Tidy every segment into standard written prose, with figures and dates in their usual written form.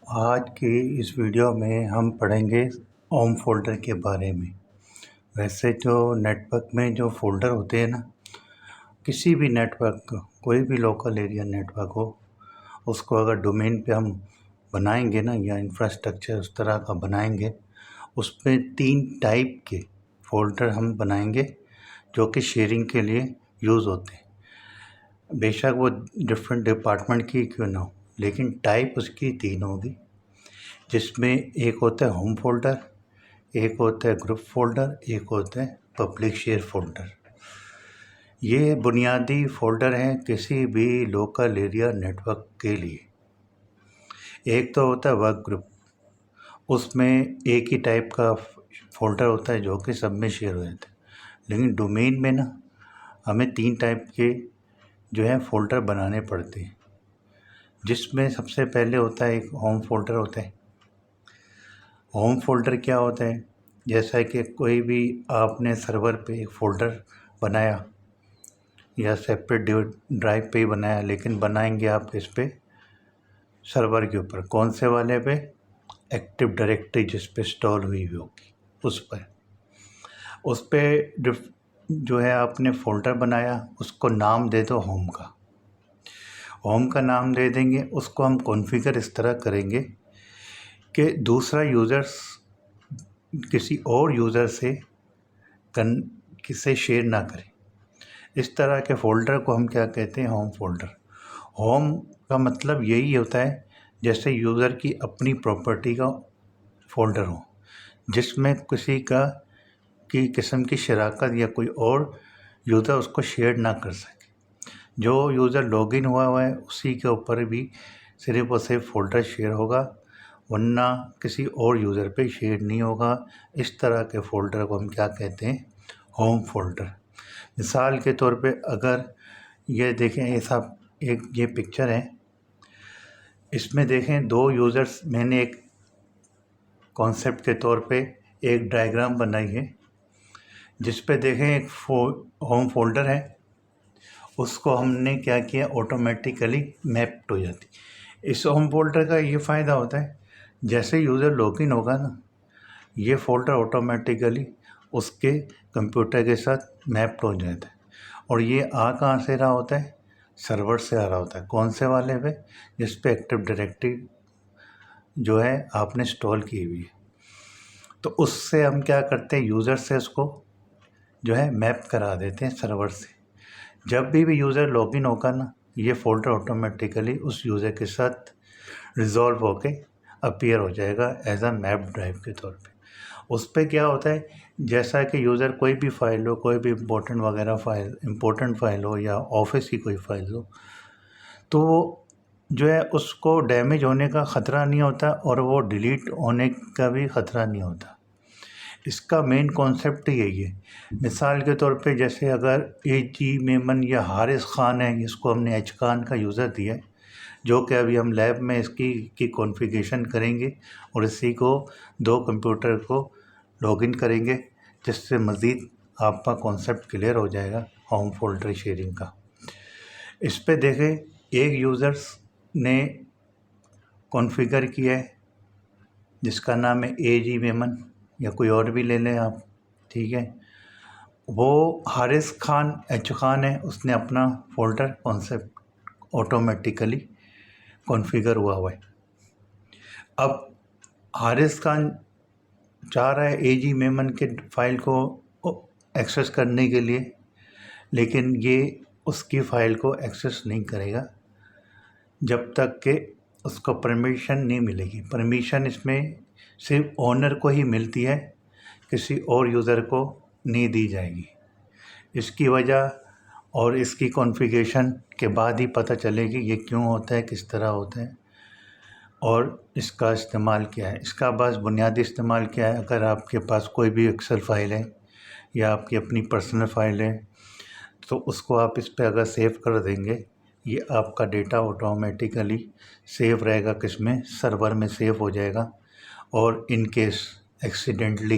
आज की इस वीडियो में हम पढ़ेंगे होम फ़ोल्डर के बारे में। वैसे जो नेटवर्क में जो फ़ोल्डर होते हैं ना, किसी भी नेटवर्क का कोई भी लोकल एरिया नेटवर्क हो, उसको अगर डोमेन पे हम बनाएंगे ना या इंफ्रास्ट्रक्चर उस तरह का बनाएंगे, उसमें 3 टाइप के फ़ोल्डर हम बनाएंगे जो कि शेयरिंग के लिए यूज़ होते हैं। बेशक वो डिफरेंट डिपार्टमेंट की क्यों ना हो, लेकिन टाइप उसकी 3 होगी, जिसमें एक होता है होम फ़ोल्डर, एक होता है ग्रुप फ़ोल्डर, एक होता है पब्लिक शेयर फ़ोल्डर। ये बुनियादी फ़ोल्डर हैं किसी भी लोकल एरिया नेटवर्क के लिए। एक तो होता है वर्क ग्रुप, उसमें एक ही टाइप का फ़ोल्डर होता है जो कि सब में शेयर हो जाता है। लेकिन डोमेन में ना हमें 3 टाइप के जो है फ़ोल्डर बनाने पड़ते हैं, जिसमें सबसे पहले होता है एक होम फ़ोल्डर होता है। होम फ़ोल्डर क्या होता है? जैसा कि कोई भी आपने सर्वर पे एक फ़ोल्डर बनाया या सेपरेट ड्राइव पे ही बनाया, लेकिन बनाएंगे आप इस पे सर्वर के ऊपर। कौन से वाले पे? एक्टिव डायरेक्टरी जिस पे इंस्टॉल हुई होगी उस पर। उस पे जो है आपने फ़ोल्डर बनाया, उसको नाम दे दो होम का। होम का नाम दे देंगे, उसको हम कॉन्फ़िगर इस तरह करेंगे कि दूसरा यूज़र्स किसी और यूज़र से किसे शेयर ना करें। इस तरह के फ़ोल्डर को हम क्या कहते हैं? Home folder. होम का मतलब यही होता है जैसे यूज़र की अपनी प्रॉपर्टी का फ़ोल्डर हो, जिसमें किसी का की किस्म की शराकत या कोई और यूज़र उसको शेयर ना कर सके। जो यूज़र लॉगिन हुआ है उसी के ऊपर भी सिर्फ़ और सिर्फ फ़ोल्डर शेयर होगा, वरना किसी और यूज़र पे शेयर नहीं होगा। इस तरह के फ़ोल्डर को हम क्या कहते हैं? Home folder. मिसाल के तौर पे अगर ये देखें, ये पिक्चर है, इसमें देखें 2 यूज़र्स, मैंने एक कॉन्सेप्ट के तौर पे एक डायग्राम बनाई है, जिस पे देखें एक होम फ़ोल्डर है, उसको हमने क्या किया, ऑटोमेटिकली मैप्ड हो जाती। इस होम फ़ोल्डर का ये फ़ायदा होता है, जैसे यूज़र लॉगिन होगा ना, ये फ़ोल्डर ऑटोमेटिकली उसके कंप्यूटर के साथ मैप्ड हो जाता है। और ये कहाँ से रहा होता है? सर्वर से आ रहा होता है। कौन से वाले पे? जिस पे एक्टिव डायरेक्टरी जो है आपने इंस्टॉल की हुई है। तो उससे हम क्या करते हैं, यूज़र से उसको जो है मैप करा देते हैं सर्वर से। जब भी यूज़र लॉगिन होगा ना, ये फ़ोल्डर ऑटोमेटिकली उस यूज़र के साथ रिज़ॉल्व होके अपीयर हो जाएगा एज अ मैप ड्राइव के तौर पे। उस पे क्या होता है, जैसा कि यूज़र कोई भी फ़ाइल हो, कोई भी इम्पोर्टेंट फ़ाइल हो या ऑफिस की कोई फ़ाइल हो, तो जो है उसको डैमेज होने का ख़तरा नहीं होता और वो डिलीट होने का भी ख़तरा नहीं होता। इसका मेन कॉन्सेप्ट यही है। मिसाल के तौर पे जैसे अगर एजी मेमन या हारिस ख़ान है, इसको हमने एच खान का यूज़र दिया है, जो कि अभी हम लैब में इसकी कॉन्फ़िगरेशन करेंगे और इसी को 2 कंप्यूटर को लॉगिन करेंगे, जिससे मज़ीद आपका कॉन्सेप्ट क्लियर हो जाएगा होम फ़ोल्डर शेयरिंग का। इस पे देखें, एक यूज़र्स ने कॉन्फ़िगर किया है जिसका नाम है एजी मेमन, या कोई और भी ले लें आप, ठीक है। वो हारिस खान एच खान है, उसने अपना फ़ोल्डर कॉन्सेप्ट ऑटोमेटिकली कॉन्फ़िगर हुआ है। अब हारिस खान चाह रहा है एजी मेमन के फ़ाइल को एक्सेस करने के लिए, लेकिन ये उसकी फ़ाइल को एक्सेस नहीं करेगा जब तक कि उसको परमिशन नहीं मिलेगी। परमिशन इसमें सिर्फ ओनर को ही मिलती है, किसी और यूज़र को नहीं दी जाएगी। इसकी वजह और इसकी कॉन्फ़िगरेशन के बाद ही पता चलेगी ये क्यों होता है, किस तरह होता है और इसका इस्तेमाल क्या है। इसका बस बुनियादी इस्तेमाल क्या है, अगर आपके पास कोई भी एक्सेल फ़ाइल है या आपकी अपनी पर्सनल फ़ाइल है, तो उसको आप इस पे अगर सेव कर देंगे, ये आपका डेटा ऑटोमेटिकली सेव रहेगा, किस में? सर्वर में सेव हो जाएगा। और इन केस एक्सीडेंटली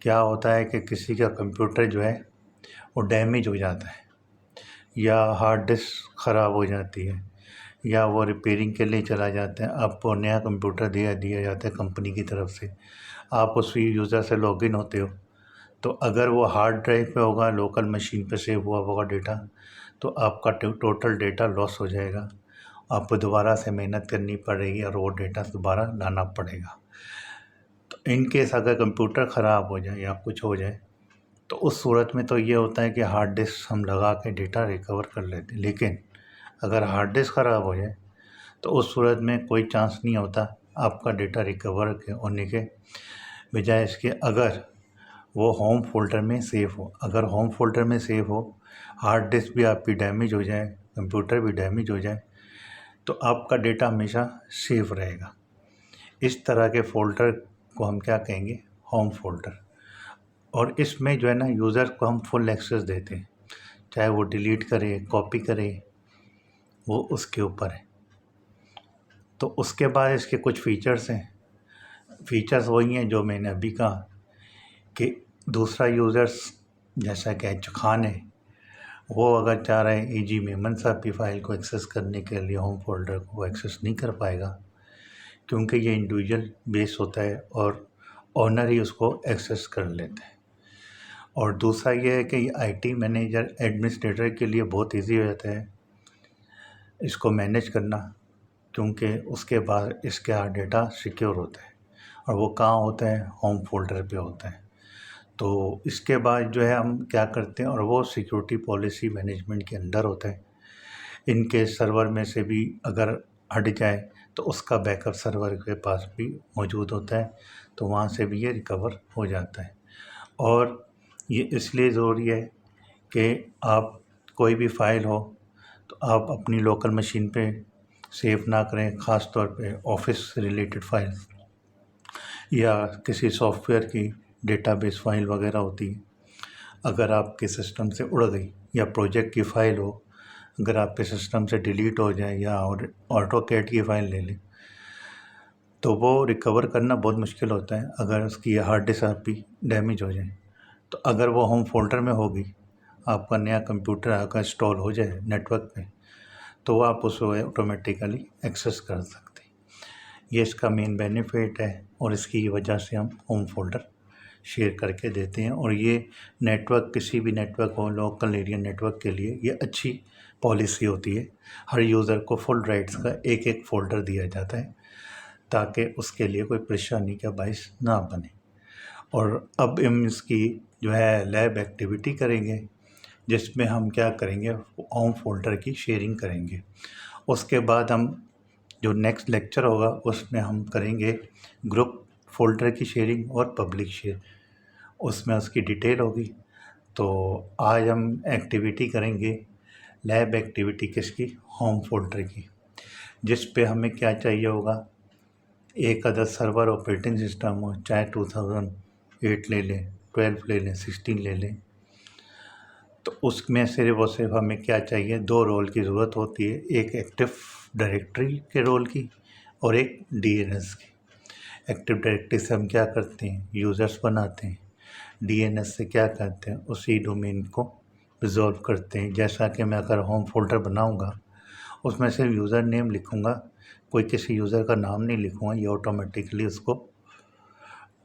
क्या होता है कि किसी का कंप्यूटर जो है वो डैमेज हो जाता है या हार्ड डिस्क ख़राब हो जाती है या वो रिपेयरिंग के लिए चला जाता है, आपको नया कंप्यूटर दिया जाता है कंपनी की तरफ से, आप उस यूज़र से लॉगिन होते हो, तो अगर वो हार्ड ड्राइव पे होगा, लोकल मशीन पे सेव हुआ होगा डेटा, तो आपका टोटल डेटा लॉस हो जाएगा, आपको दोबारा से मेहनत करनी पड़ेगी और वो डेटा दोबारा लाना पड़ेगा। तो इन केस अगर कंप्यूटर ख़राब हो जाए या कुछ हो जाए, तो उस सूरत में तो ये होता है कि हार्ड डिस्क हम लगा के डेटा रिकवर कर लेते हैं। लेकिन अगर हार्ड डिस्क ख़राब हो जाए तो उस सूरत में कोई चांस नहीं होता आपका डेटा रिकवर होने के बजाय इसके, अगर वो होम फोल्डर में सेव हो। अगर होम फोल्डर में सेव हो, हार्ड डिस्क भी आपकी डैमेज हो जाए, कंप्यूटर भी डैमेज हो जाए, तो आपका डेटा हमेशा सेफ रहेगा। इस तरह के फ़ोल्डर को हम क्या कहेंगे, होम फोल्डर। और इसमें जो है ना, यूज़र को हम फुल एक्सेस देते हैं, चाहे वो डिलीट करे, कॉपी करे, वो उसके ऊपर है। तो उसके बाद इसके कुछ फ़ीचर्स हैं। फ़ीचर्स वही हैं जो मैंने अभी कहा कि दूसरा यूज़र्स जैसा कि एच खान है, वो अगर चाह रहे हैं ईजी मेमन साहब की फ़ाइल को एक्सेस करने के लिए होम फोल्डर को एक्सेस नहीं कर पाएगा, क्योंकि ये इंडिविजुअल बेस होता है और ओनर ही उसको एक्सेस कर लेते हैं। और दूसरा ये है कि आईटी मैनेजर एडमिनिस्ट्रेटर के लिए बहुत इजी हो जाता है इसको मैनेज करना, क्योंकि उसके बाद इसका डेटा सिक्योर होता है और वो कहाँ होता है, होम फोल्डर पे होता है। तो इसके बाद जो है हम क्या करते हैं, और वो सिक्योरिटी पॉलिसी मैनेजमेंट के अंडर होता है। इनके सर्वर में से भी अगर हट जाए तो उसका बैकअप सर्वर के पास भी मौजूद होता है, तो वहाँ से भी ये रिकवर हो जाता है। और ये इसलिए ज़रूरी है कि आप कोई भी फ़ाइल हो तो आप अपनी लोकल मशीन पे सेव ना करें, ख़ास तौर पे ऑफिस से रिलेटेड फाइल्स या किसी सॉफ्टवेयर की डेटाबेस फाइल वगैरह होती है, अगर आपके सिस्टम से उड़ गई, या प्रोजेक्ट की फ़ाइल हो अगर आपके सिस्टम से डिलीट हो जाए, या ऑटोकैड की फ़ाइल ले लें, तो वो रिकवर करना बहुत मुश्किल होता है अगर उसकी हार्ड डिस्क आपकी डैमेज हो जाए। तो अगर वो होम फोल्डर में होगी, आपका नया कंप्यूटर अगर इंस्टॉल हो जाए नेटवर्क पे, तो आप उसको ऑटोमेटिकली एक्सेस कर सकते हैं। ये इसका मेन बेनिफिट है और इसकी वजह से हम होम फोल्डर शेयर करके देते हैं। और ये नेटवर्क, किसी भी नेटवर्क हो, लोकल एरिया नेटवर्क के लिए ये अच्छी पॉलिसी होती है। हर यूज़र को फुल राइट्स का एक एक फ़ोल्डर दिया जाता है, ताकि उसके लिए कोई परेशानी का बायस ना बने। और अब हम इसकी जो है लैब एक्टिविटी करेंगे, जिसमें हम क्या करेंगे, होम फोल्डर की शेयरिंग करेंगे। उसके बाद हम जो नेक्स्ट लेक्चर होगा उसमें हम करेंगे ग्रुप फोल्डर की शेयरिंग और पब्लिक शेयर, उसमें उसकी डिटेल होगी। तो आज हम एक्टिविटी करेंगे लैब एक्टिविटी किसकी, होम फोल्डर की, जिस पे हमें क्या चाहिए होगा, एक अदर सर्वर ऑपरेटिंग सिस्टम हो, चाहे 2008 ले लें, 12 ले लें, 16 ले लें। तो उसमें सिर्फ और सिर्फ हमें क्या चाहिए, दो रोल की ज़रूरत होती है, एक एक्टिव डायरेक्टरी के रोल की और एक डीएनएस की। एक्टिव डायरेक्टरी से हम क्या करते हैं, यूज़र्स बनाते हैं। डीएनएस से क्या करते हैं, उसी डोमेन को रिजॉल्व करते हैं। जैसा कि मैं अगर होम फोल्डर बनाऊंगा, उसमें सिर्फ यूज़र नेम लिखूंगा, कोई किसी यूज़र का नाम नहीं लिखूंगा, ये ऑटोमेटिकली उसको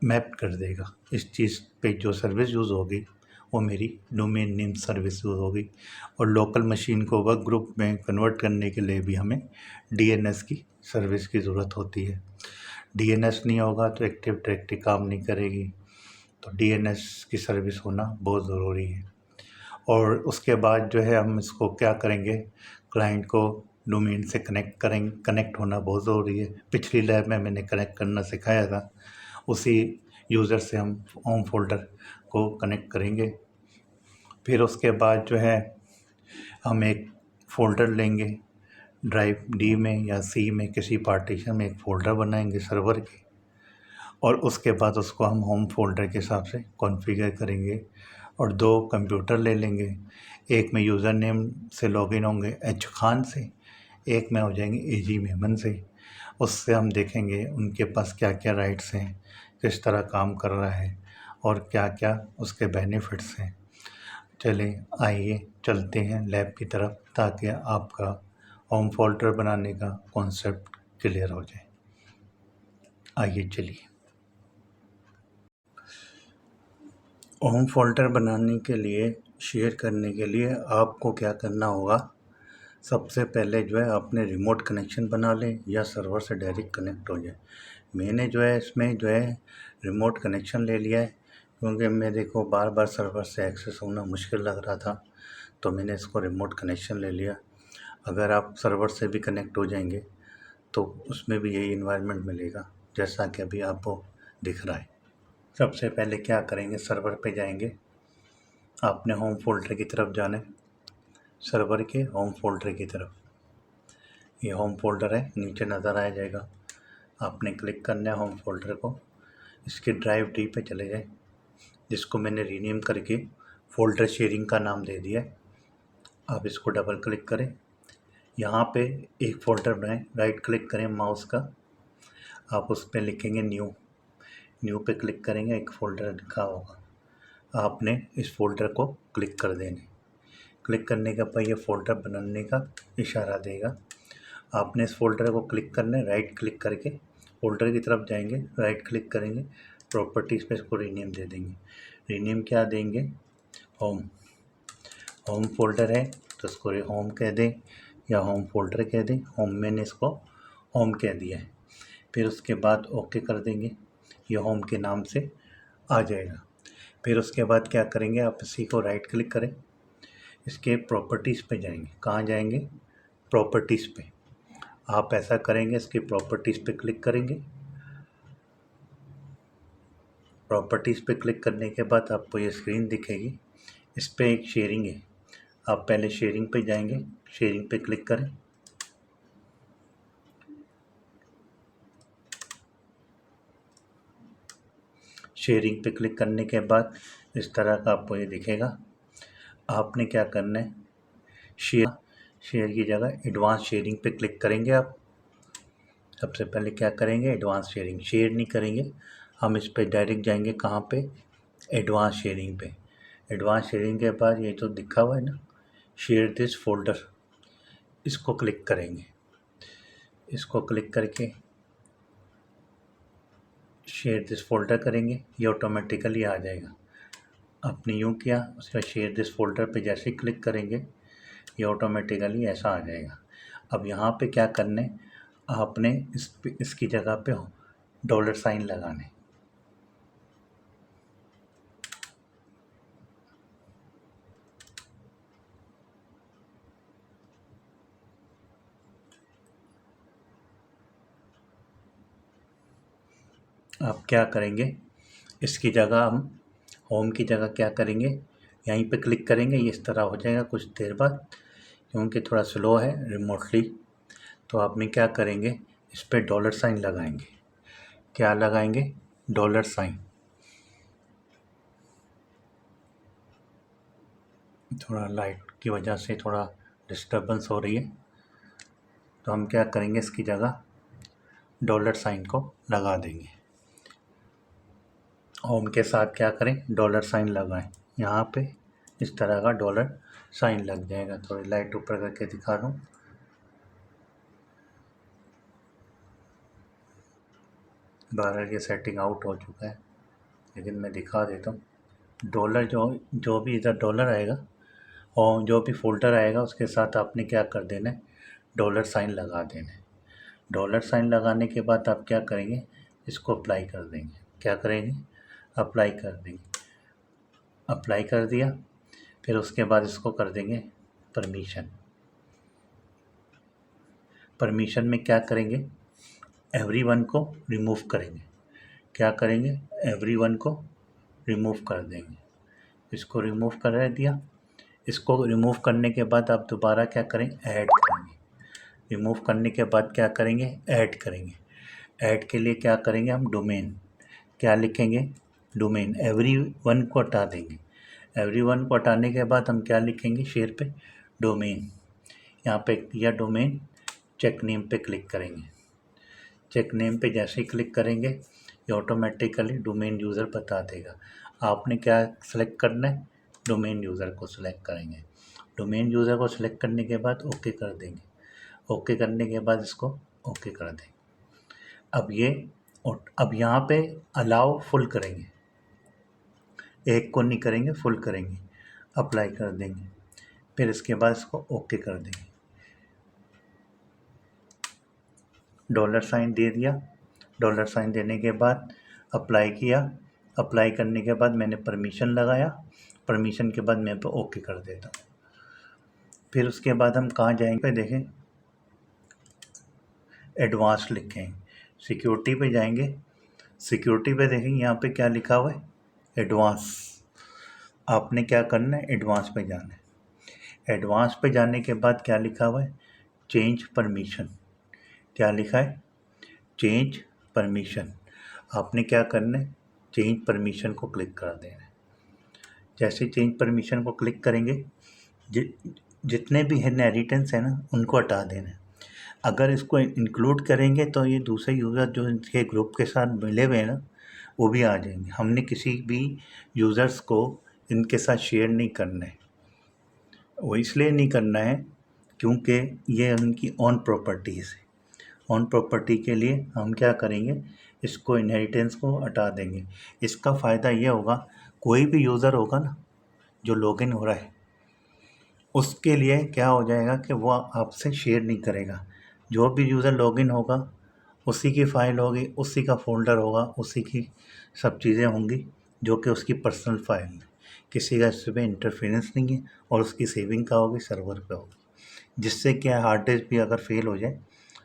मैप कर देगा। इस चीज़ पे जो सर्विस यूज़ होगी वो मेरी डोमेन नेम सर्विस यूज़ होगी। और लोकल मशीन को वर्क ग्रुप में कन्वर्ट करने के लिए भी हमें डीएनएस की सर्विस की ज़रूरत होती है। डीएनएस नहीं होगा तो एक्टिव डायरेक्टरी काम नहीं करेगी, तो डीएनएस की सर्विस होना बहुत ज़रूरी है। और उसके बाद जो है हम इसको क्या करेंगे, क्लाइंट को डोमेन से कनेक्ट होना बहुत ज़रूरी है। पिछली लैब में मैंने कनेक्ट करना सिखाया था, उसी यूज़र से हम होम फोल्डर को कनेक्ट करेंगे। फिर उसके बाद जो है हम एक फ़ोल्डर लेंगे, ड्राइव डी में या सी में किसी पार्टीशन में एक फ़ोल्डर बनाएंगे सर्वर की, और उसके बाद उसको हम होम फोल्डर के हिसाब से कॉन्फ़िगर करेंगे। और दो कंप्यूटर ले लेंगे, एक में यूज़र नेम से लॉगिन होंगे एच खान से, एक में हो जाएंगे एजी मेमन से। उससे हम देखेंगे उनके पास क्या क्या राइट्स हैं, किस तरह काम कर रहा है और क्या क्या उसके बेनिफिट्स हैं। चलें, आइए चलते हैं लैब की तरफ, ताकि आपका होम फोल्डर बनाने का कॉन्सेप्ट क्लियर हो जाए। आइए चलिए, होम फोल्डर बनाने के लिए, शेयर करने के लिए आपको क्या करना होगा। सबसे पहले जो है अपने रिमोट कनेक्शन बना लें या सर्वर से डायरेक्ट कनेक्ट हो जाए। मैंने जो है इसमें जो है रिमोट कनेक्शन ले लिया है, क्योंकि मेरे को बार बार सर्वर से एक्सेस होना मुश्किल लग रहा था, तो मैंने इसको रिमोट कनेक्शन ले लिया। अगर आप सर्वर से भी कनेक्ट हो जाएंगे तो उसमें भी यही इन्वायरमेंट मिलेगा जैसा कि अभी आपको दिख रहा है। सबसे पहले क्या करेंगे, सर्वर पे जाएंगे, आपने होम फोल्डर की तरफ जाना है, सर्वर के होम फोल्डर की तरफ। ये होम फोल्डर है, नीचे नज़र आ जाएगा, आपने क्लिक करना है होम फोल्डर को। इसके ड्राइव डी पे चले जाए, जिसको मैंने रीनेम करके फोल्डर शेयरिंग का नाम दे दिया है। आप इसको डबल क्लिक करें, यहाँ पे एक फ़ोल्डर बनाएं, राइट क्लिक करें माउस का, आप उस पर लिखेंगे न्यू। न्यू पे क्लिक करेंगे, एक फ़ोल्डर लिखा होगा, आपने इस फ़ोल्डर को क्लिक कर देना। क्लिक करने के बाद ये फ़ोल्डर बनाने का इशारा देगा। आपने इस फ़ोल्डर को क्लिक करना है, राइट क्लिक करके फ़ोल्डर की तरफ जाएंगे, राइट क्लिक करेंगे, प्रॉपर्टीज़ पे इसको रीनेम दे देंगे। रीनेम क्या देंगे, होम। होम फोल्डर है तो इसको होम कह दें या होम फोल्डर कह दें। होम, मैंने इसको होम कह दिया है। फिर उसके बाद ओके कर देंगे, ये होम के नाम से आ जाएगा। फिर उसके बाद क्या करेंगे, आप इसी को राइट क्लिक करें, इसके प्रॉपर्टीज़ पे जाएंगे। कहाँ जाएंगे, प्रॉपर्टीज़ पे। आप ऐसा करेंगे, इसकी प्रॉपर्टीज़ पे क्लिक करेंगे। प्रॉपर्टीज़ पे क्लिक करने के बाद आपको ये स्क्रीन दिखेगी, इस पर एक शेयरिंग है। आप पहले शेयरिंग पे जाएंगे, शेयरिंग पे क्लिक करें। शेयरिंग पे क्लिक करने के बाद इस तरह का आपको ये दिखेगा। आपने क्या करना है, शेयर की जगह एडवांस शेयरिंग पे क्लिक करेंगे। आप सबसे पहले क्या करेंगे, एडवांस शेयरिंग। शेयर नहीं करेंगे हम, इस पे डायरेक्ट जाएंगे, कहाँ पे, एडवांस शेयरिंग पे। एडवांस शेयरिंग के बाद ये जो दिखा हुआ है ना, शेयर दिस फोल्डर, इसको क्लिक करेंगे। इसको क्लिक करके शेयर दिस फोल्डर करेंगे, ये ऑटोमेटिकली आ जाएगा। आपने यूँ किया, उसका शेयर दिस फोल्डर पे जैसे ही क्लिक करेंगे ये ऑटोमेटिकली ऐसा आ जाएगा। अब यहाँ पे क्या करना है, आपने इसकी जगह पे डॉलर साइन लगाने। आप क्या करेंगे, इसकी जगह हम होम की जगह क्या करेंगे, यहीं पे क्लिक करेंगे, ये इस तरह हो जाएगा कुछ देर बाद। क्योंकि थोड़ा स्लो है रिमोटली, तो आप में क्या करेंगे, इस पर डॉलर साइन लगाएंगे। क्या लगाएंगे, डॉलर साइन। थोड़ा लाइट की वजह से थोड़ा डिस्टर्बेंस हो रही है, तो हम क्या करेंगे, इसकी जगह डॉलर साइन को लगा देंगे। होम के साथ क्या करें, डॉलर साइन लगाएं। यहाँ पे इस तरह का डॉलर साइन लग जाएगा। थोड़ी लाइट ऊपर करके दिखा दूँ, बारह की सेटिंग आउट हो चुका है, लेकिन मैं दिखा देता हूँ। डॉलर जो जो भी इधर डॉलर आएगा और जो भी फोल्डर आएगा उसके साथ आपने क्या कर देना है, डॉलर साइन लगा देना है। डॉलर साइन लगाने के बाद आप क्या करेंगे, इसको अप्लाई कर देंगे। क्या करेंगे, अप्लाई कर देंगे। अप्लाई कर दिया, फिर उसके बाद इसको कर देंगे परमिशन। परमिशन में क्या करेंगे, एवरीवन को रिमूव करेंगे। क्या करेंगे, एवरीवन को रिमूव कर देंगे। इसको रिमूव कर दिया। इसको रिमूव करने के बाद आप दोबारा क्या करें, ऐड करेंगे। रिमूव करने के बाद क्या करेंगे, ऐड करेंगे। ऐड के लिए क्या करेंगे, हम डोमेन, क्या लिखेंगे, डोमेन। एवरीवन को हटा देंगे। एवरीवन को हटाने के बाद हम क्या लिखेंगे, शेयर पे डोमेन। यहाँ पे या डोमेन, चेक नेम पे क्लिक करेंगे। चेक नेम पे जैसे ही क्लिक करेंगे ये ऑटोमेटिकली डोमेन यूज़र बता देगा। आपने क्या सेलेक्ट करना है, डोमेन यूज़र को सिलेक्ट करेंगे। डोमेन यूज़र को सिलेक्ट करने के बाद ओके कर देंगे। ओके करने के बाद इसको ओके कर दें। अब यहाँ पे अलाउ फुल करेंगे, एक को नहीं करेंगे, फुल करेंगे, अप्लाई कर देंगे। फिर इसके बाद इसको ओके कर देंगे, $साइन दे दिया। $साइन देने के बाद अप्लाई किया। अप्लाई करने के बाद मैंने परमिशन लगाया, परमिशन के बाद मैं पे ओके कर देता हूँ। फिर उसके बाद हम कहाँ जाएंगे, देखें एडवांस लिखें, सिक्योरिटी पे जाएंगे। सिक्योरिटी पे देखेंगे यहाँ पे क्या लिखा हुआ है, एडवांस। आपने क्या करना है, एडवांस पे जाना है। एडवांस पे जाने के बाद क्या लिखा हुआ है, चेंज परमिशन। क्या लिखा है, चेंज परमिशन। आपने क्या करना है, चेंज परमिशन को क्लिक कर देना है। जैसे चेंज परमिशन को क्लिक करेंगे, जितने भी इनहेरिटेंस है ना उनको हटा देना है। अगर इसको इंक्लूड करेंगे तो ये दूसरे यूज़र जो इनके ग्रुप के साथ मिले हुए हैं ना वो भी आ जाएंगे। हमने किसी भी यूज़र्स को इनके साथ शेयर नहीं करना है। वो इसलिए नहीं करना है क्योंकि ये उनकी ओन प्रॉपर्टीज़ है। ओन प्रॉपर्टी के लिए हम क्या करेंगे, इसको इनहेरिटेंस को हटा देंगे। इसका फ़ायदा ये होगा, कोई भी यूज़र होगा ना जो लॉगिन हो रहा है उसके लिए क्या हो जाएगा कि वो आपसे शेयर नहीं करेगा। जो भी यूज़र लॉगिन होगा उसी की फ़ाइल होगी, उसी का फ़ोल्डर होगा, उसी की सब चीज़ें होंगी जो कि उसकी पर्सनल फ़ाइल है। किसी का इसमें इंटरफेरेंस नहीं है और उसकी सेविंग का होगी, सर्वर पे होगी, जिससे क्या हार्ड डिस्क भी अगर फेल हो जाए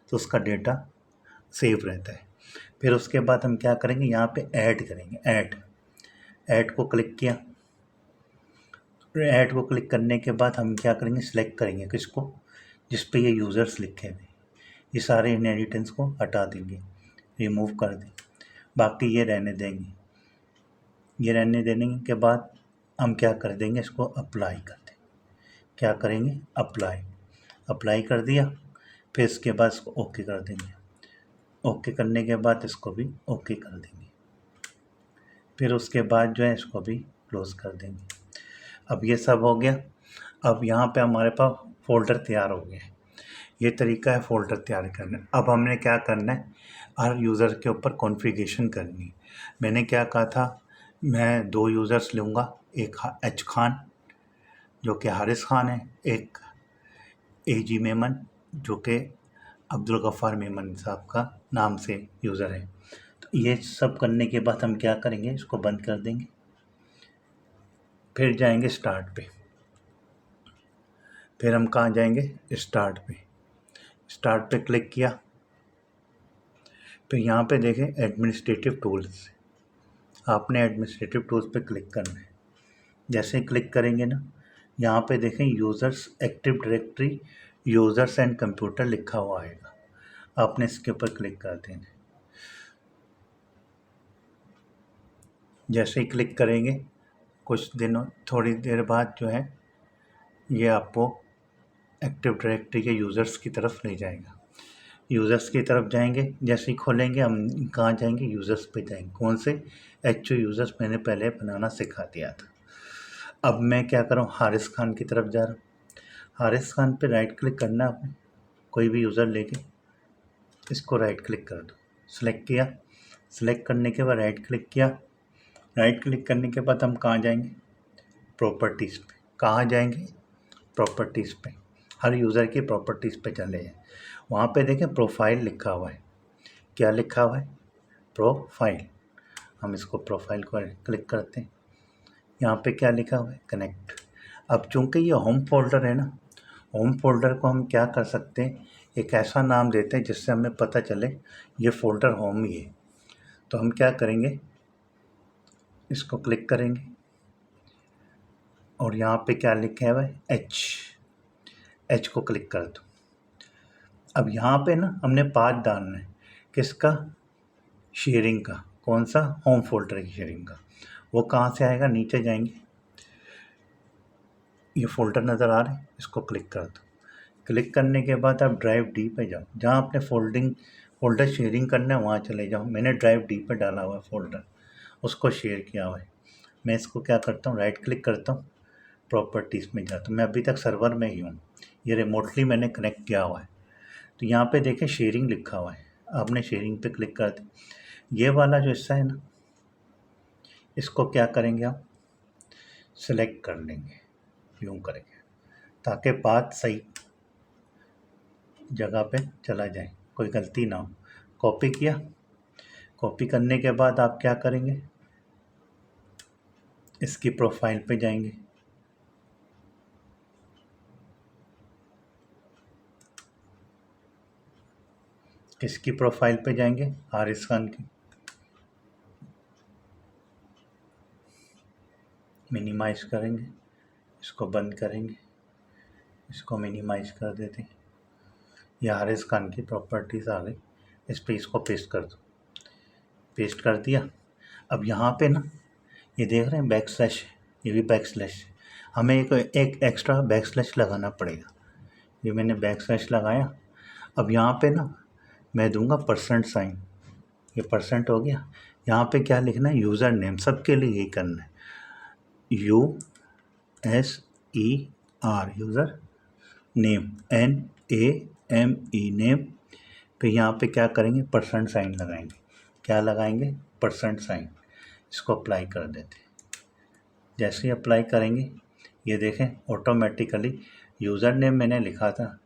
तो उसका डेटा सेव रहता है। फिर उसके बाद हम क्या करेंगे, यहाँ पे ऐड करेंगे। ऐड को क्लिक किया। ऐड को क्लिक करने के बाद हम क्या करेंगे, सिलेक्ट करेंगे किसको, जिस पे ये यूज़र्स लिखे हुए, ये सारे इनहेरिटेंस को हटा देंगे, रिमूव कर देंगे, बाकी ये रहने देंगे। ये रहने देने के बाद हम क्या कर देंगे, इसको अप्लाई कर देंगे। क्या करेंगे, अप्लाई कर दिया। फिर इसके बाद इसको ओके कर देंगे। ओके करने के बाद इसको भी ओके कर देंगे। फिर उसके बाद जो है इसको भी क्लोज़ कर देंगे। अब ये सब हो गया। अब यहाँ पे हमारे पास फ़ोल्डर तैयार हो गया। ये तरीका है फ़ोल्डर तैयार करने। अब हमने क्या करना है, हर यूज़र के ऊपर कॉन्फ़िगरेशन करनी। मैंने क्या कहा था, मैं 2 यूज़र्स लूँगा, एक एच खान जो कि हारिस खान है, एक AG मेमन जो कि अब्दुल गफ़ार मेमन साहब का नाम से यूज़र है। तो ये सब करने के बाद हम क्या करेंगे, इसको बंद कर देंगे। फिर जाएंगे स्टार्ट पे। फिर हम कहाँ जाएंगे, स्टार्ट पे क्लिक किया। फिर यहाँ पे देखें एडमिनिस्ट्रेटिव टूल्स, आपने एडमिनिस्ट्रेटिव टूल्स पे क्लिक करना है। जैसे ही क्लिक करेंगे ना, यहाँ पे देखें users active directory, users and computer लिखा हुआ आएगा। आपने इसके ऊपर क्लिक कर देना है। जैसे ही क्लिक करेंगे, थोड़ी देर बाद जो है ये आपको एक्टिव डायरेक्टरी के यूज़र्स की तरफ ले जाएगा। यूज़र्स की तरफ जाएंगे, जैसे ही खोलेंगे हम कहाँ जाएंगे, यूज़र्स पे जाएंगे। कौन से, HO यूज़र्स मैंने पहले बनाना सिखा दिया था। अब मैं क्या कर रहा हूँ, हारिस खान की तरफ जा रहा हूँ। हारिस खान पे राइट क्लिक करना आपने, कोई भी यूज़र लेके इसको राइट क्लिक कर दो। सिलेक्ट किया, सिलेक्ट करने के बाद राइट क्लिक किया। राइट क्लिक करने के बाद हम कहाँ जाएंगे, प्रॉपर्टीज़ पे। कहाँ जाएंगे, प्रॉपर्टीज़ पे। हर यूज़र की प्रॉपर्टीज़ पे चले जाएं। वहाँ पे देखें प्रोफाइल लिखा हुआ है। क्या लिखा हुआ है, प्रोफाइल। हम इसको प्रोफाइल को क्लिक करते हैं। यहाँ पे क्या लिखा हुआ है, कनेक्ट। अब चूंकि ये होम फोल्डर है ना, होम फोल्डर को हम क्या कर सकते हैं, एक ऐसा नाम देते हैं जिससे हमें पता चले ये फ़ोल्डर होम ही है। तो हम क्या करेंगे, इसको क्लिक करेंगे और यहाँ पे क्या लिखा हुआ है, एच को क्लिक कर दो। अब यहाँ पे ना हमने पाथ डालना है, किसका, शेयरिंग का। कौन सा, होम फोल्डर की शेयरिंग का। वो कहाँ से आएगा, नीचे जाएंगे, ये फ़ोल्डर नज़र आ रहा है, इसको क्लिक कर दो। क्लिक करने के बाद आप ड्राइव डी पे जाओ, जहाँ आपने फ़ोल्डर शेयरिंग करना है वहाँ चले जाओ। मैंने ड्राइव डी पे डाला हुआ है फ़ोल्डर, उसको शेयर किया हुआ है। मैं इसको क्या करता हूँ, राइट क्लिक करता हूँ, प्रॉपर्टीज़ में जाता हूँ। मैं अभी तक सर्वर में ही हूँ, ये रिमोटली मैंने कनेक्ट किया हुआ है। तो यहाँ पे देखें शेयरिंग लिखा हुआ है, आपने शेयरिंग पे क्लिक कर दी। ये वाला जो हिस्सा है ना, इसको क्या करेंगे आप सिलेक्ट कर लेंगे, यूँ करेंगे ताकि पाथ सही जगह पे चला जाए, कोई गलती ना हो। कॉपी किया, कॉपी करने के बाद आप क्या करेंगे, इसकी प्रोफाइल पे जाएंगे, किसकी प्रोफाइल पे जाएंगे, हारिस खान की। मिनिमाइज करेंगे, इसको बंद करेंगे, इसको मिनिमाइज कर देते हैं। ये हारिस खान की प्रॉपर्टीज़ आ गई, इस पे इसको पेस्ट कर दो, पेस्ट कर दिया। अब यहाँ पे ना ये देख रहे हैं बैक स्लैश, ये भी बैक स्लैश, हमें एक एक्स्ट्रा बैक स्लैश लगाना पड़ेगा। ये मैंने बैक स्लैश लगाया। अब यहाँ पे ना मैं दूंगा परसेंट साइन, ये परसेंट हो गया। यहाँ पे क्या लिखना है, यूज़र नेम, सबके लिए यही करना है, USER, user name, NAME, name. फिर यहाँ पे क्या करेंगे, परसेंट साइन लगाएंगे। क्या लगाएंगे, परसेंट साइन। इसको अप्लाई कर देते हैं। जैसे ही अप्लाई करेंगे, ये देखें ऑटोमेटिकली यूज़र नेम मैंने लिखा था,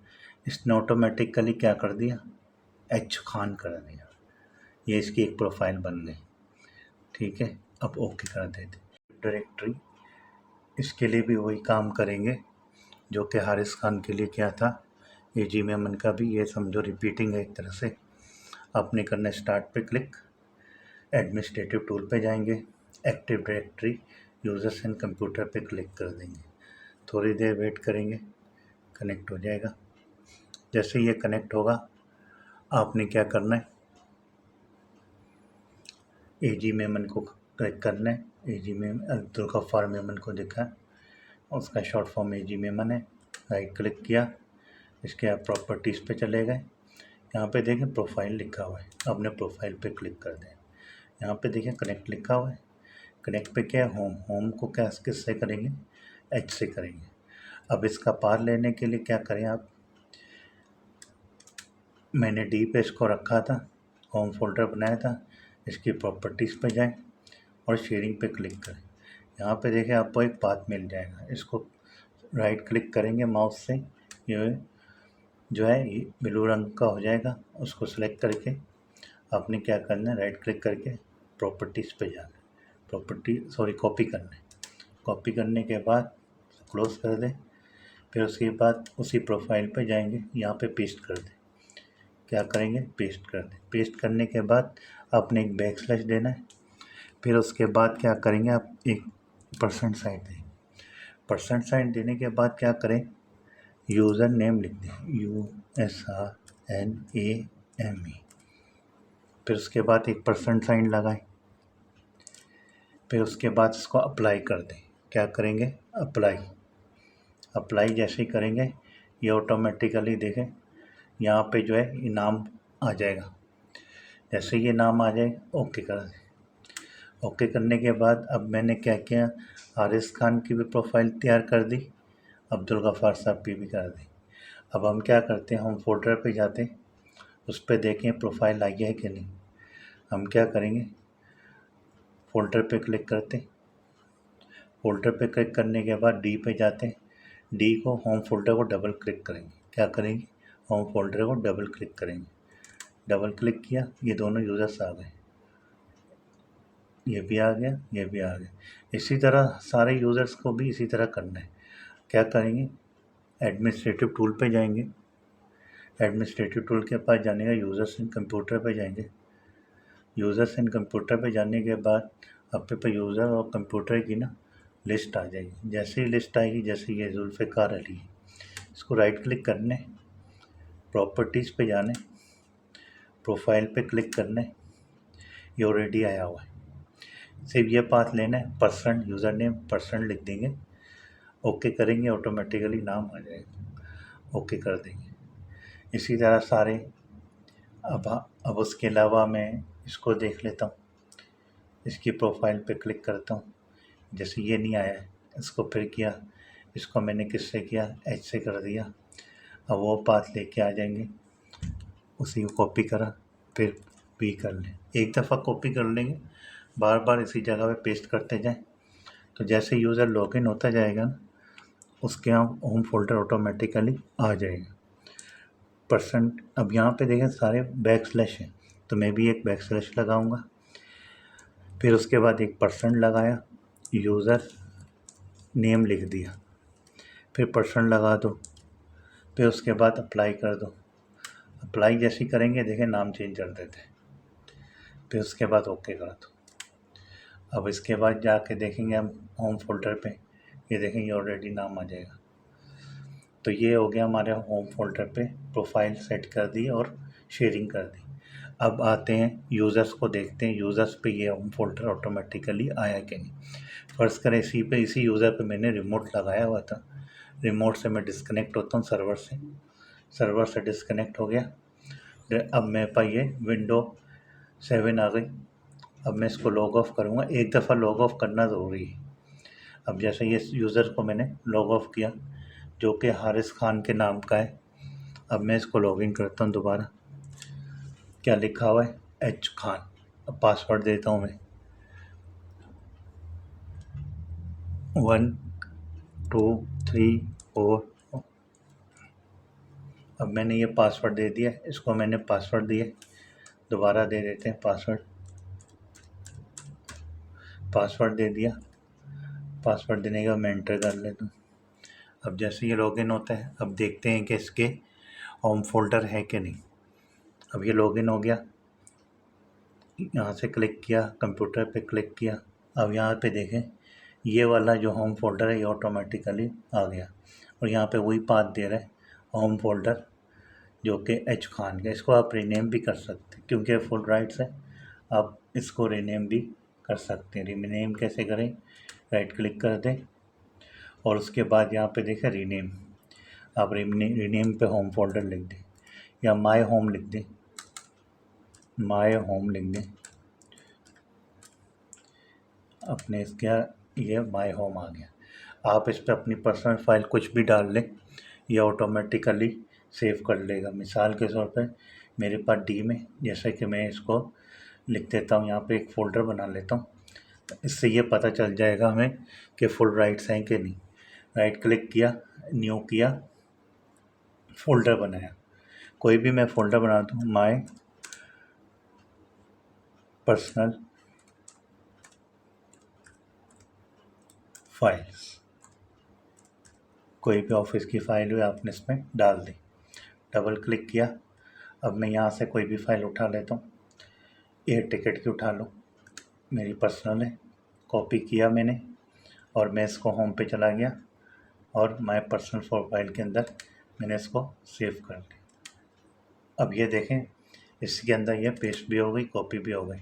इसने ऑटोमेटिकली क्या कर दिया, H खान कर दिया। ये इसकी एक प्रोफाइल बन गई। ठीक है, अब ओके कर देते। डायरेक्टरी, इसके लिए भी वही काम करेंगे जो कि हारिस खान के लिए क्या था। AG मेमन का भी ये समझो रिपीटिंग है एक तरह से। आपने करना स्टार्ट पे क्लिक, एडमिनिस्ट्रेटिव टूल पे जाएंगे, active directory users and computer पे क्लिक कर देंगे। थोड़ी देर वेट करेंगे, कनेक्ट हो जाएगा। जैसे ये कनेक्ट होगा, आपने क्या करना है, AG मेमन को क्लिक करना है। AG मेमन, अब्दुल गफ्फार मेमन को दिखा, उसका शॉर्ट फॉर्म AG मेमन है। राइट क्लिक किया, इसके आप प्रॉपर्टीज़ पे चले गए। यहाँ पे देखें प्रोफाइल लिखा हुआ है, आपने प्रोफाइल पे क्लिक कर दें। यहाँ पे देखें कनेक्ट लिखा हुआ है, कनेक्ट पे क्या है, होम, होम को क्या किससे करेंगे, H से करेंगे। अब इसका पार लेने के लिए क्या करें आप, मैंने D पे इसको रखा था, होम फोल्डर बनाया था। इसकी प्रॉपर्टीज़ पे जाएं और शेयरिंग पे क्लिक करें। यहाँ पे देखें आपको एक पाथ मिल जाएगा, इसको राइट क्लिक करेंगे माउस से, ये जो है ये ब्लू रंग का हो जाएगा। उसको सेलेक्ट करके आपने क्या करना है, राइट क्लिक करके प्रॉपर्टीज़ पे जाना है, कॉपी करना है। कॉपी करने के बाद क्लोज कर दें। फिर उसके बाद उसी प्रोफाइल पे जाएंगे, यहाँ पे पेस्ट कर दें। क्या करेंगे, पेस्ट कर दें। पेस्ट करने के बाद आपने एक बैक स्लैश देना है। फिर उसके बाद क्या करेंगे, आप एक परसेंट साइन दें। परसेंट साइन देने के बाद क्या करें, यूज़र नेम लिख दें, USRNAME। फिर उसके बाद एक परसेंट साइन लगाएं। फिर उसके बाद इसको अप्लाई कर दें। क्या करेंगे, अप्लाई जैसे ही करेंगे, ये ऑटोमेटिकली देखें यहाँ पे जो है ये नाम आ जाएगा। जैसे ये नाम आ जाए, ओके कर दें। ओके करने के बाद अब मैंने क्या किया, हारिस खान की भी प्रोफाइल तैयार कर दी, अब्दुल गफ्फार साहब की भी कर दी। अब हम क्या करते हैं, हम फोल्डर पे जाते हैं, उस पर देखें प्रोफाइल आई है कि नहीं। हम क्या करेंगे, फोल्डर पे क्लिक करते, फोल्डर पे क्लिक करने के बाद D पे जाते हैं, D को होम फोल्डर को डबल क्लिक करेंगे। क्या करेंगे, होम फोल्डर को डबल क्लिक करेंगे। डबल क्लिक किया, ये दोनों यूज़र्स आ गए, ये भी आ गया, ये भी आ गया। इसी तरह सारे यूज़र्स को भी इसी तरह करना है। क्या करेंगे, एडमिनिस्ट्रेटिव टूल पे जाएंगे, एडमिनिस्ट्रेटिव टूल के पास जाने का यूज़र्स एंड कंप्यूटर पे जाएंगे। यूज़र्स एंड कंप्यूटर पे जाने के बाद आपके पास यूज़र और कंप्यूटर की ना लिस्ट आ जाएगी। जैसे ही लिस्ट आएगी, जैसे ये जुल्फ़िकार अली है, इसको राइट क्लिक करने, प्रॉपर्टीज़ पे जाने, प्रोफाइल पे क्लिक करने, ये ऑलरेडी आया हुआ है। सिर्फ ये पाथ लेना है, परसेंट यूज़र नेम परसेंट लिख देंगे, ओके करेंगे, ऑटोमेटिकली नाम आ जाएगा, ओके कर देंगे। इसी तरह सारे। अब उसके अलावा मैं इसको देख लेता हूँ, इसकी प्रोफाइल पे क्लिक करता हूँ। जैसे ये नहीं आया है, इसको फिर किया, इसको मैंने किससे किया, H से कर दिया। अब वो पाथ लेके आ जाएंगे, उसी को कॉपी करा, फिर भी कर लें। एक दफ़ा कॉपी कर लेंगे, बार बार इसी जगह पे पेस्ट करते जाएं, तो जैसे यूज़र लॉगिन होता जाएगा ना, उसके यहाँ होम फोल्डर ऑटोमेटिकली आ जाएगा। परसेंट अब यहाँ पे देखें सारे बैकस्लैश हैं, तो मैं भी एक बैकस्लैश लगाऊंगा। फिर उसके बाद एक परसेंट लगाया, यूज़र नेम लिख दिया, फिर परसेंट लगा दो, फिर उसके बाद अप्लाई कर दो। अप्लाई जैसे ही करेंगे देखें नाम चेंज कर देते हैं, फिर उसके बाद ओके कर दो। अब इसके बाद जाके देखेंगे हम होम फोल्डर पे, ये देखेंगे ऑलरेडी नाम आ जाएगा। तो ये हो गया हमारे होम फोल्डर पे, प्रोफाइल सेट कर दी और शेयरिंग कर दी। अब आते हैं यूज़र्स को देखते हैं, यूज़र्स पे ये होम फोल्डर ऑटोमेटिकली आया कि नहीं। फ़र्ज़ करें इसी यूज़र पे मैंने रिमोट लगाया हुआ था, रिमोट से मैं डिस्कनेक्ट होता हूँ सर्वर से डिस्कनेक्ट हो गया। अब मेरे पास ये विंडो 7 आ गई। अब मैं इसको लॉग ऑफ करूँगा, एक दफ़ा लॉग ऑफ करना ज़रूरी है। अब जैसे ये यूज़र को मैंने लॉग ऑफ किया, जो कि हारिस खान के नाम का है। अब मैं इसको लॉगिन करता हूँ दोबारा, क्या लिखा हुआ है, एच खान। अब पासवर्ड देता हूँ मैं 1 2 3 4। अब मैंने ये पासवर्ड दे दिया, इसको मैंने पासवर्ड दिया, दोबारा दे देते हैं पासवर्ड दे दिया। पासवर्ड देने के बाद मैं एंटर कर लेता हूँ। अब जैसे ये लॉगिन होता है, अब देखते हैं कि इसके होम फोल्डर है कि नहीं। अब ये लॉगिन हो गया, यहाँ से क्लिक किया, कंप्यूटर पे क्लिक किया। अब यहाँ पे देखें ये वाला जो होम फोल्डर है ये ऑटोमेटिकली आ गया, और यहाँ पे वही पाथ दे रहा है होम फोल्डर, जो कि एच खान का। इसको आप रीनेम भी कर सकते हैं, क्योंकि फुल राइट्स है, आप इसको रीनेम भी कर सकते हैं। रीनेम कैसे करें, राइट क्लिक कर दें और उसके बाद यहाँ पे देखें रीनेम, आप रीनेम पे होम फोल्डर लिख दें या माय होम लिख दें, अपने इसका ये माय होम आ गया। आप इस पर अपनी पर्सनल फाइल कुछ भी डाल लें, यह ऑटोमेटिकली सेव कर लेगा। मिसाल के तौर पर मेरे पास डी में, जैसे कि मैं इसको लिख देता हूँ, यहाँ पे एक फ़ोल्डर बना लेता हूँ, इससे ये पता चल जाएगा हमें कि फुल राइट्स हैं कि नहीं। राइट क्लिक किया, न्यू किया, फ़ोल्डर बनाया, कोई भी मैं फ़ोल्डर बना दूँ, माय पर्सनल फाइल्स, कोई भी ऑफिस की फ़ाइल हो आपने इसमें डाल दी। डबल क्लिक किया, अब मैं यहाँ से कोई भी फ़ाइल उठा लेता हूँ, एयर टिकट की उठा लो, मेरी पर्सनल है, कॉपी किया मैंने और मैं इसको होम पे चला गया और माय पर्सनल प्रोफाइल के अंदर मैंने इसको सेव कर लिया। अब ये देखें इसके अंदर ये पेस्ट भी हो गई, कॉपी भी हो गई।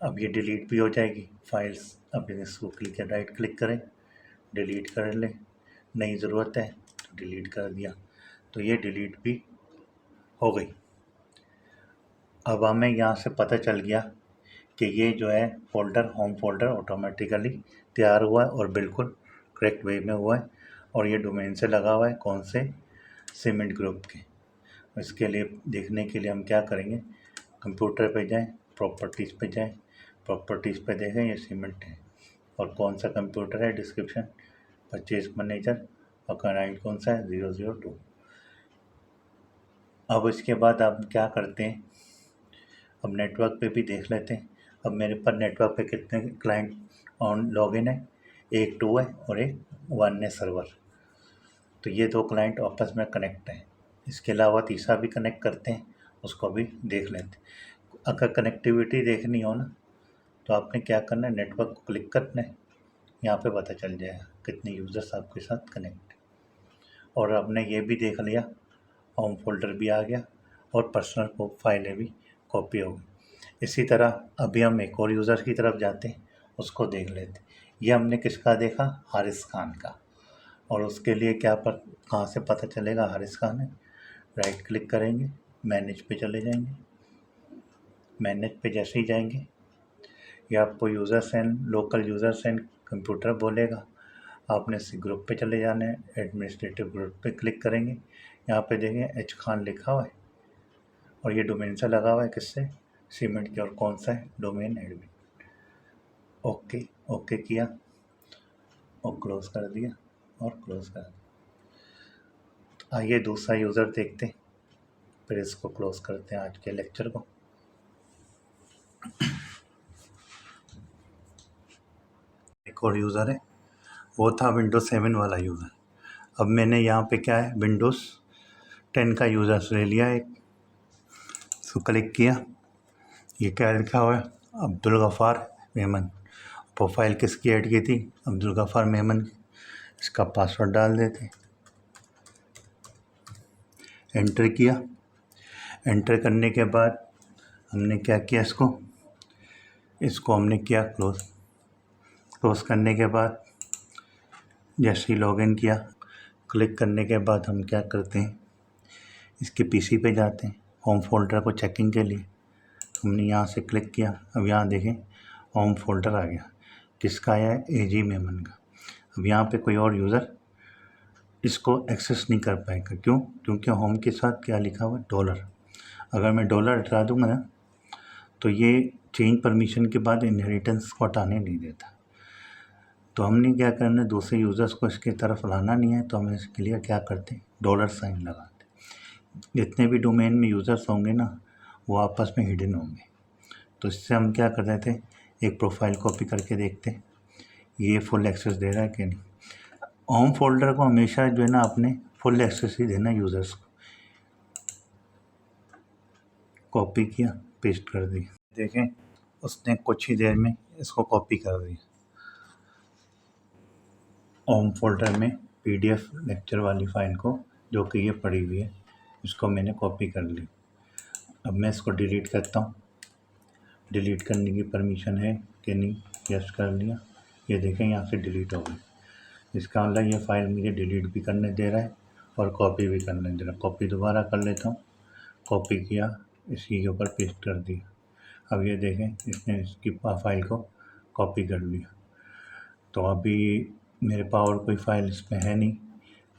अब ये डिलीट भी हो जाएगी फाइल्स। अब इसको क्लिक राइट क्लिक करें, डिलीट कर लें, नहीं ज़रूरत है तो डिलीट कर दिया, तो ये डिलीट भी हो गई। अब हमें यहाँ से पता चल गया कि ये जो है फ़ोल्डर, होम फ़ोल्डर ऑटोमेटिकली तैयार हुआ है और बिल्कुल करेक्ट वे में हुआ है, और ये डोमेन से लगा हुआ है, कौन से, सीमेंट ग्रुप के। इसके लिए देखने के लिए हम क्या करेंगे, कंप्यूटर पे जाएं, प्रॉपर्टीज़ पे जाएं, प्रॉपर्टीज़ पे देखें ये सीमेंट है, और कौन सा कंप्यूटर है, डिस्क्रिप्शन परचेज मैनेजर, और क्लाइंट कौन सा है, 002। अब इसके बाद आप क्या करते हैं, अब नेटवर्क पे भी देख लेते हैं। अब मेरे पास नेटवर्क पे कितने क्लाइंट ऑन लॉगिन है, एक 2 है और एक 1 है सर्वर, तो ये 2 क्लाइंट आपस में कनेक्ट हैं। इसके अलावा तीसरा भी कनेक्ट करते हैं, उसको भी देख लेते हैं। अगर कनेक्टिविटी देखनी हो ना, तो आपने क्या करना है, नेटवर्क को क्लिक करना है, यहाँ पे पता चल जाएगा कितने यूज़र्स आपके साथ कनेक्ट है। और आपने ये भी देख लिया, होम फोल्डर भी आ गया और पर्सनल फाइलें भी कॉपी हो गई। इसी तरह अभी हम एक और यूज़र की तरफ जाते हैं, उसको देख लेते हैं। ये हमने किसका देखा, हारिस खान का, और उसके लिए कहाँ से पता चलेगा हारिस खान है। राइट क्लिक करेंगे, मैनेज पे चले जाएंगे, मैनेज पे जैसे ही जाएंगे ये आपको users and local users and computer बोलेगा, आपने इसी ग्रुप पे चले जाना है, एडमिनिस्ट्रेटिव ग्रुप पे क्लिक करेंगे, यहाँ पे देखें एच खान लिखा हुआ है, और ये डोमेन से लगा हुआ है किससे, सीमेंट के। और कौन सा है, डोमेन एडमिन। ओके, ओके किया और क्लोज कर दिया और क्लोज कर दिया। आइए दूसरा यूज़र देखते हैं, फिर इसको क्लोज करते हैं आज के लेक्चर को। एक और यूज़र है, वो था विंडोज़ 7 वाला यूज़र। अब मैंने यहाँ पे क्या है, विंडोज़ 10 का यूज़र ले लिया एक, इसको क्लिक किया। ये क्या लिखा हुआ है, अब्दुल गफ़ार मेमन। प्रोफाइल किसकी ऐड की थी, अब्दुल गफ़ार मेमन। इसका पासवर्ड डाल देते, एंटर किया। एंटर करने के बाद हमने क्या किया, इसको हमने किया क्लोज। क्लोज करने के बाद जैसे ही लॉगिन किया, क्लिक करने के बाद हम क्या करते हैं, इसके पीसी पे जाते हैं, होम फोल्डर को चेकिंग के लिए। हमने यहाँ से क्लिक किया। अब यहाँ देखें होम फोल्डर आ गया, किसका आया है, एजी मेमन का। अब यहाँ पे कोई और यूज़र इसको एक्सेस नहीं कर पाएगा। क्यों, क्योंकि होम के साथ क्या लिखा हुआ है, डॉलर। अगर मैं डॉलर हटा दूँगा ना, तो ये चेंज परमिशन के बाद इनहेरिटेंस को हटाने नहीं देता। तो हमने क्या करना है, दूसरे यूज़र्स को इसकी तरफ लाना नहीं है, तो हम इसके लिए क्या करते हैं, डॉलर साइन लगाते हैं। जितने भी डोमेन में यूज़र्स होंगे ना, वो आपस में हिडन होंगे। तो इससे हम क्या कर रहे थे, एक प्रोफाइल कॉपी करके देखते हैं ये फुल एक्सेस दे रहा है कि नहीं। होम फोल्डर को हमेशा जो है ना आपने फुल एक्सेस ही देना यूज़र्स को। कॉपी किया, पेस्ट कर दिया। देखें उसने कुछ ही देर में इसको कॉपी कर दिया। होम फोल्डर में पीडीएफ लेक्चर वाली फ़ाइल को, जो कि ये पड़ी हुई है, इसको मैंने कॉपी कर ली। अब मैं इसको डिलीट करता हूँ। डिलीट करने की परमिशन है कि नहीं, यस कर लिया। ये देखें यहाँ से डिलीट हो गई। इसका मतलब ये फ़ाइल मुझे डिलीट भी करने दे रहा है और कॉपी भी करने दे रहा है। कॉपी दोबारा कर लेता हूँ। कॉपी किया, इसी के ऊपर पेस्ट कर दिया। अब ये देखें इसने इसकी फ़ाइल को कॉपी कर लिया। तो अभी मेरे पास और कोई फ़ाइल इसमें है नहीं।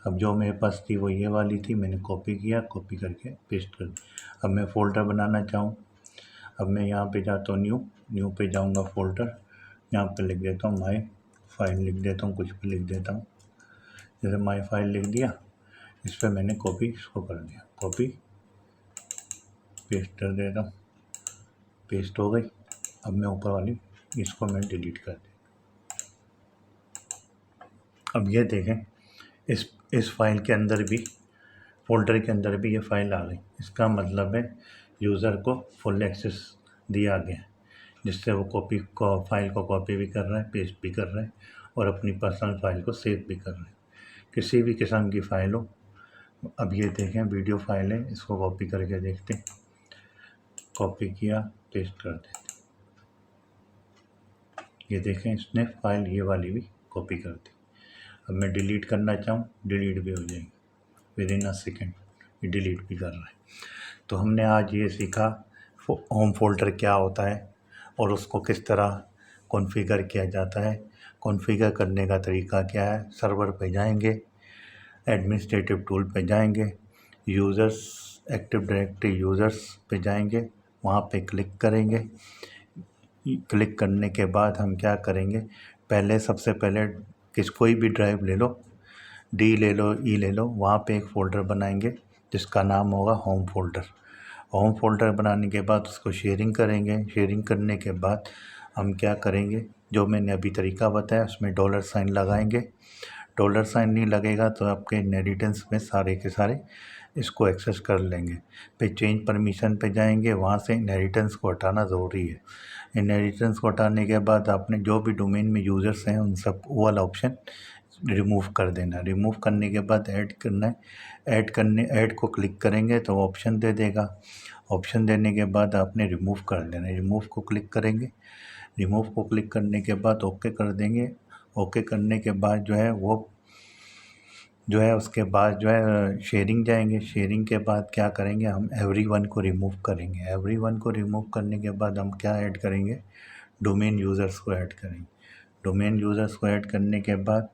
अब जो मेरे पास थी वो ये वाली थी, मैंने कॉपी किया, कॉपी करके पेस्ट कर दिया। अब मैं फ़ोल्डर बनाना चाहूँ, अब मैं यहाँ पे जाता हूँ, न्यू पे जाऊँगा, फ़ोल्डर यहाँ पे लिख देता हूँ माई फाइल, लिख देता हूँ, कुछ भी लिख देता हूँ। जैसे माई फाइल लिख दिया, इस पर मैंने कॉपी इसको कर दिया, कॉपी पेस्ट कर देता हूँ, पेस्ट हो गई। अब मैं ऊपर वाली इसको मैं डिलीट कर दी। अब ये देखें इस फाइल के अंदर भी, फ़ोल्डर के अंदर भी ये फ़ाइल आ गई। इसका मतलब है यूज़र को फुल एक्सेस दिया गया, जिससे वो फाइल को कॉपी भी कर रहा है, पेस्ट भी कर रहा है और अपनी पर्सनल फाइल को सेव भी कर रहा है, किसी भी किस्म की फ़ाइल हो। अब ये देखें वीडियो फाइल है, इसको कॉपी करके देखते हैं। कॉपी किया, पेस्ट कर देते। ये देखें इसने फ़ाइल ये वाली भी कॉपी कर दी। अब मैं डिलीट करना चाहूँ, डिलीट भी हो जाएगी विद इन अ सेकेंड, ये डिलीट भी कर रहा है। तो हमने आज ये सीखा होम फोल्डर क्या होता है और उसको किस तरह कॉन्फ़िगर किया जाता है। कॉन्फ़िगर करने का तरीका क्या है, सर्वर पे जाएंगे, एडमिनिस्ट्रेटिव टूल पे जाएंगे, यूज़र्स, एक्टिव डायरेक्टरी यूज़र्स पे जाएंगे, वहाँ पे क्लिक करेंगे। क्लिक करने के बाद हम क्या करेंगे, पहले सबसे पहले कोई भी ड्राइव ले लो, डी ले लो, ई ले लो, वहाँ पे एक फ़ोल्डर बनाएंगे जिसका नाम होगा होम फोल्डर। होम फोल्डर बनाने के बाद उसको शेयरिंग करेंगे। शेयरिंग करने के बाद हम क्या करेंगे, जो मैंने अभी तरीका बताया उसमें डॉलर साइन लगाएंगे। डॉलर साइन नहीं लगेगा तो आपके इनहेरिटेंस में सारे के सारे इसको एक्सेस कर लेंगे। फिर चेंज परमिशन पे जाएंगे, वहाँ से इनहेरिटेंस को हटाना ज़रूरी है। इनहेरिटेंस को हटाने के बाद आपने जो भी डोमेन में यूज़र्स हैं उन सब वो वाला ऑप्शन रिमूव कर देना। रिमूव करने के बाद ऐड करना है। ऐड को क्लिक करेंगे तो ऑप्शन दे देगा। ऑप्शन देने के बाद आपने रिमूव कर देना है। रिमूव को क्लिक करेंगे। रिमूव को क्लिक करने के बाद ओके कर देंगे। ओके करने के बाद उसके बाद शेयरिंग जाएंगे। शेयरिंग के बाद क्या करेंगे, हम एवरीवन को रिमूव करेंगे। एवरीवन को रिमूव करने के बाद हम क्या ऐड करेंगे, डोमेन यूज़र्स को ऐड करेंगे। डोमेन यूज़र्स को ऐड करने के बाद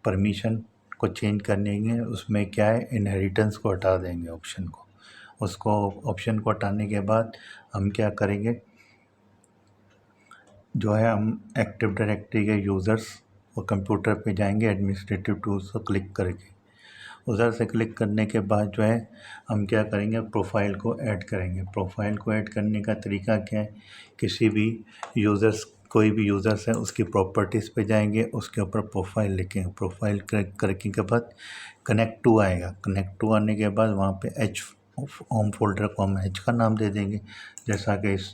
परमिशन को चेंज करेंगे। उसमें क्या है, इनहेरिटेंस को हटा देंगे ऑप्शन को। उसको ऑप्शन को हटाने के बाद हम क्या करेंगे, जो है हम एक्टिव डायरेक्टरी के यूज़र्स और कंप्यूटर पे जाएंगे, एडमिनिस्ट्रेटिव टूल्स को क्लिक करके। उधर से क्लिक करने के बाद जो है हम क्या करेंगे, प्रोफाइल को ऐड करेंगे। प्रोफाइल को ऐड करने का तरीका क्या है, किसी भी यूज़र्स, कोई भी यूज़र्स है उसकी प्रॉपर्टीज़ पे जाएंगे, उसके ऊपर प्रोफाइल लिखेंगे। प्रोफाइल क्लिक करने के बाद कनेक्ट टू आएगा। कनेक्ट टू आने के बाद वहाँ पे एच होम फोल्डर को हम एच का नाम दे देंगे, जैसा कि इस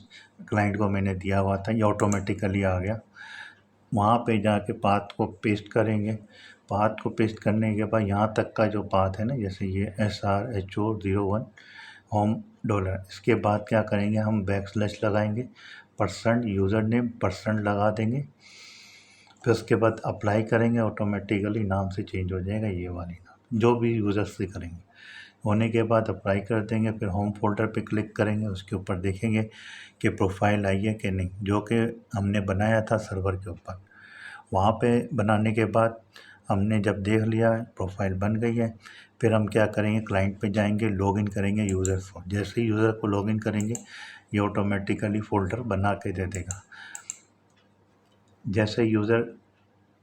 क्लाइंट को मैंने दिया हुआ था, ये ऑटोमेटिकली आ गया। वहाँ पे जाके पाथ को पेस्ट करेंगे। पाथ को पेस्ट करने के बाद यहाँ तक का जो पाथ है ना, जैसे ये SRHO01 होम डॉलर, इसके बाद क्या करेंगे, हम बैकस्लैश लगाएंगे, % यूज़र नेम % लगा देंगे। फिर उसके बाद अप्लाई करेंगे, ऑटोमेटिकली नाम से चेंज हो जाएगा, ये वाली नाम जो भी यूज़र से करेंगे। होने के बाद अप्लाई कर देंगे, फिर होम फोल्डर पे क्लिक करेंगे, उसके ऊपर देखेंगे कि प्रोफाइल आई है कि नहीं, जो कि हमने बनाया था सर्वर के ऊपर। वहाँ पे बनाने के बाद हमने जब देख लिया प्रोफाइल बन गई है, फिर हम क्या करेंगे, क्लाइंट पे जाएंगे, लॉगिन करेंगे यूज़र्स को। जैसे ही यूज़र को लॉगिन करेंगे, ये ऑटोमेटिकली फ़ोल्डर बना के दे देगा। जैसे यूज़र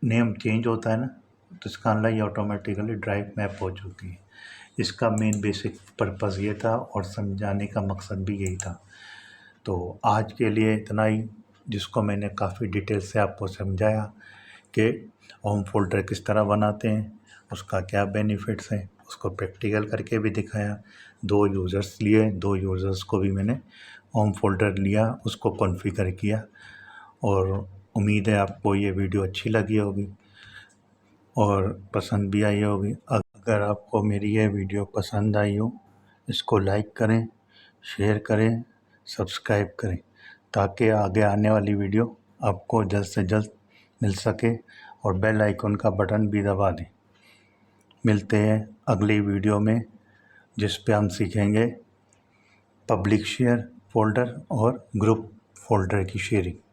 नेम चेंज होता है ना, तो इसका मतलब ये ऑटोमेटिकली ड्राइव मैप हो चुकी है। इसका मेन बेसिक पर्पज़ ये था और समझाने का मकसद भी यही था। तो आज के लिए इतना ही, जिसको मैंने काफ़ी डिटेल से आपको समझाया कि होम फोल्डर किस तरह बनाते हैं, उसका क्या बेनिफिट्स हैं, उसको प्रैक्टिकल करके भी दिखाया। 2 यूज़र्स लिए, 2 यूज़र्स को भी मैंने होम फोल्डर लिया, उसको कॉन्फ़िगर किया। और उम्मीद है आपको ये वीडियो अच्छी लगी होगी और पसंद भी आई होगी। अगर आपको मेरी ये वीडियो पसंद आई हो, इसको लाइक करें, शेयर करें, सब्सक्राइब करें, ताकि आगे आने वाली वीडियो आपको जल्द से जल्द मिल सके, और बेल आइकन का बटन भी दबा दें। मिलते हैं अगली वीडियो में, जिस पे हम सीखेंगे पब्लिक शेयर फोल्डर और ग्रुप फोल्डर की शेयरिंग।